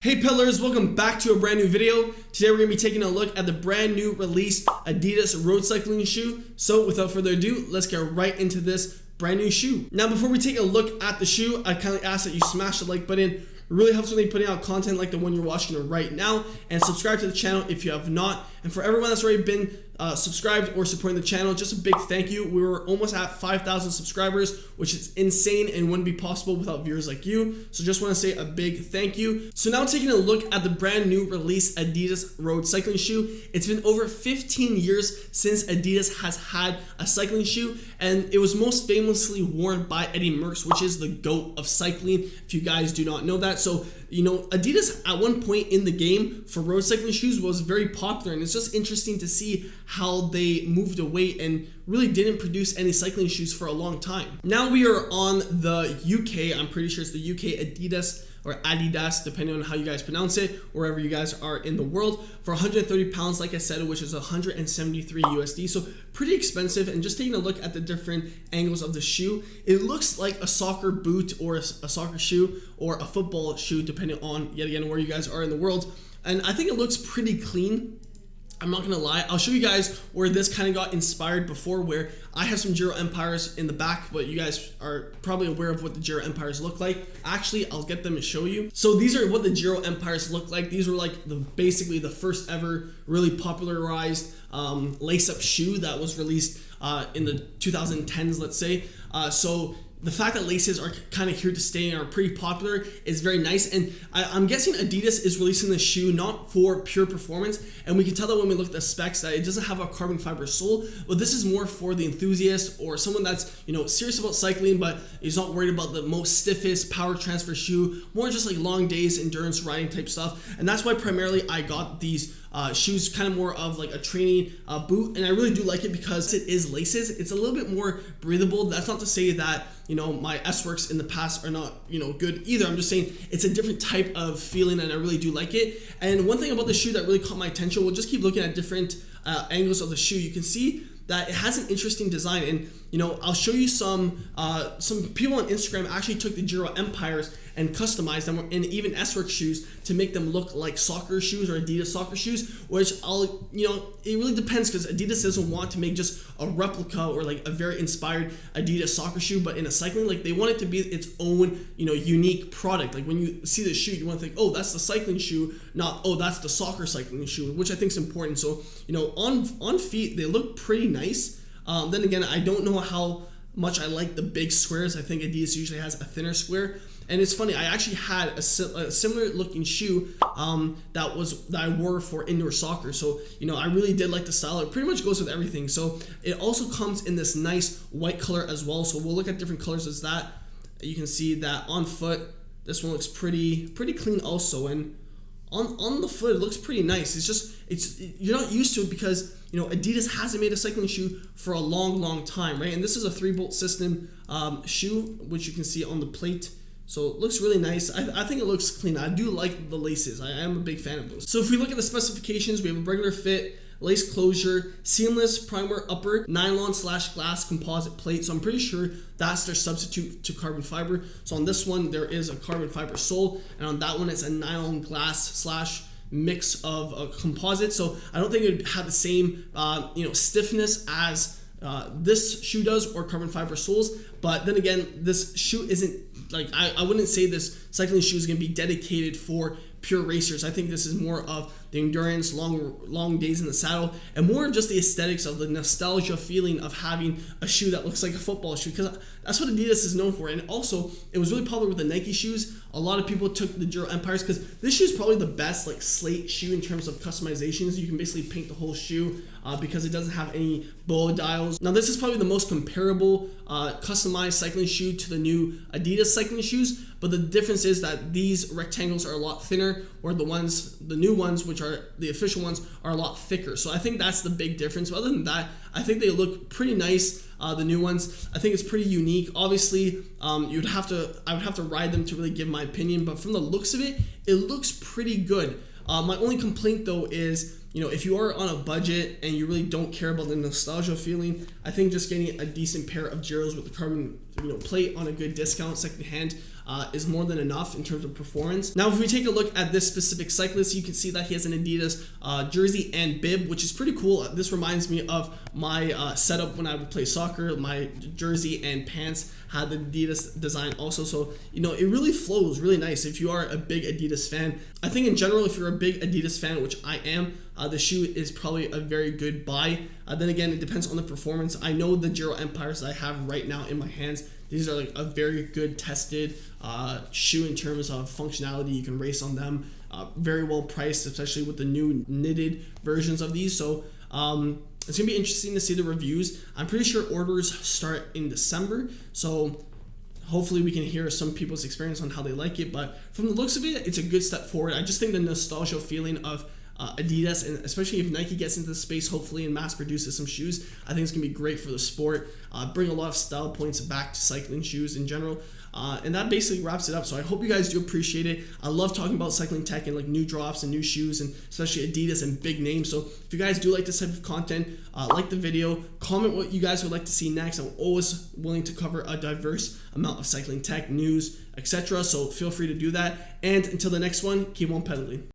Hey pillars, welcome back to a brand new video. Today we're going to be taking a look at the brand new released Adidas Road Cycling Shoe. So without further ado, let's get right into this brand new shoe. Now before we take a look at the shoe, I kindly ask that you smash the like button. It really helps with me putting out content like the one you're watching right now, and subscribe to the channel if you have not. And for everyone that's already been subscribed or supporting the channel, just a big thank you. We were almost at 5,000 subscribers, which is insane and wouldn't be possible without viewers like you. So just want to say a big thank you. So now taking a look at the brand new release Adidas Road Cycling Shoe. It's been over 15 years since Adidas has had a cycling shoe, and it was most famously worn by Eddie Merckx, which is the GOAT of cycling, if you guys do not know that. So, you know, Adidas at one point in the game for road cycling shoes was very popular, and it's just interesting to see how they moved away and really didn't produce any cycling shoes for a long time. Now we are on the UK, I'm pretty sure it's the UK Adidas or Adidas, depending on how you guys pronounce it, wherever you guys are in the world, for 130 pounds, like I said, which is 173 USD. So pretty expensive. And just taking a look at the different angles of the shoe, it looks like a soccer boot or a soccer shoe or a football shoe, depending on, yet again, where you guys are in the world. And I think it looks pretty clean. I'm not gonna lie, I'll show you guys where this kind of got inspired before, where I have some Giro Empires in the back, but you guys are probably aware of what the Giro Empires look like. Actually, I'll get them and show you. So these are what the Giro Empires look like. These were like basically the first ever really popularized lace-up shoe that was released in the 2010s, let's say. So the fact that laces are kind of here to stay and are pretty popular is very nice. And I'm guessing Adidas is releasing this shoe not for pure performance. And we can tell that when we look at the specs that it doesn't have a carbon fiber sole, but this is more for the enthusiast or someone that's, you know, serious about cycling, but is not worried about the most stiffest power transfer shoe, more just like long days, endurance riding type stuff. And that's why primarily I got these shoes, kind of more of like a training boot, and I really do like it because it is laces. It's a little bit more breathable. That's not to say that, you know, my S-Works in the past are not, you know, good either. I'm just saying it's a different type of feeling, and I really do like it. And one thing about the shoe that really caught my attention, we'll just keep looking at different angles of the shoe. You can see that it has an interesting design, and you know, I'll show you some people on Instagram actually took the Giro Empires and customized them, and even S-Works shoes, to make them look like soccer shoes or Adidas soccer shoes, which it really depends, because Adidas doesn't want to make just a replica or like a very inspired Adidas soccer shoe, but in a cycling, like they want it to be its own, you know, unique product. Like when you see the shoe, you want to think, oh, that's the cycling shoe, not, oh, that's the soccer cycling shoe, which I think is important. So, you know, on feet, they look pretty nice. Then again, I don't know how much I like the big squares. I think Adidas usually has a thinner square. And it's funny, I actually had a similar looking shoe that I wore for indoor soccer. So, you know, I really did like the style. It pretty much goes with everything. So it also comes in this nice white color as well. So we'll look at different colors as that. You can see that on foot, this one looks pretty clean also. And on the foot, it looks pretty nice. You're not used to it because, you know, Adidas hasn't made a cycling shoe for a long time, right? And this is a 3-bolt system shoe, which you can see on the plate. So it looks really nice. I think it looks clean. I do like the laces. I am a big fan of those. So if we look at the specifications, we have a regular fit, lace closure, seamless primer upper, nylon/glass composite plate. So I'm pretty sure that's their substitute to carbon fiber. So on this one, there is a carbon fiber sole, and on that one, it's a nylon glass / mix of a composite. So I don't think it would have the same stiffness as this shoe does, or carbon fiber soles. But then again, this shoe isn't like, I wouldn't say this cycling shoe is going to be dedicated for pure racers. I think this is more of the endurance, long days in the saddle, and more of just the aesthetics of the nostalgia feeling of having a shoe that looks like a football shoe, because that's what Adidas is known for. And also, it was really popular with the Nike shoes. A lot of people took the Giro Empires because this shoe is probably the best like slate shoe in terms of customizations. You can basically paint the whole shoe because it doesn't have any bow dials. Now this is probably the most comparable customized cycling shoe to the new Adidas cycling shoes, but the difference is that these rectangles are a lot thinner, or the new ones, which are the official ones, are a lot thicker. So I think that's the big difference. But other than that, I think they look pretty nice. The new ones, I think it's pretty unique. Obviously, I would have to ride them to really give my opinion, but from the looks of it, it looks pretty good. My only complaint though is if you are on a budget and you really don't care about the nostalgia feeling, I think just getting a decent pair of Giros with the carbon plate on a good discount secondhand is more than enough in terms of performance. Now, if we take a look at this specific cyclist, you can see that he has an Adidas jersey and bib, which is pretty cool. This reminds me of my setup when I would play soccer. My jersey and pants had the Adidas design also, so it really flows really nice if you are a big Adidas fan. I think in general, if you're a big Adidas fan, which I am, the shoe is probably a very good buy. Then again, it depends on the performance. I know the Giro Empires that I have right now in my hands, these are like a very good tested shoe in terms of functionality. You can race on them, very well priced, especially with the new knitted versions of these. So it's gonna be interesting to see the reviews. I'm pretty sure orders start in December, so hopefully we can hear some people's experience on how they like it. But from the looks of it, it's a good step forward. I just think the nostalgia feeling of Adidas, and especially if Nike gets into the space hopefully and mass produces some shoes, I think it's gonna be great for the sport, bring a lot of style points back to cycling shoes in general, and that basically wraps it up. So I hope you guys do appreciate it. I love talking about cycling tech and like new drops and new shoes, and especially Adidas and big names. So if you guys do like this type of content, like the video, comment what you guys would like to see next. I'm always willing to cover a diverse amount of cycling tech news, etc. So feel free to do that, and until the next one, keep on pedaling.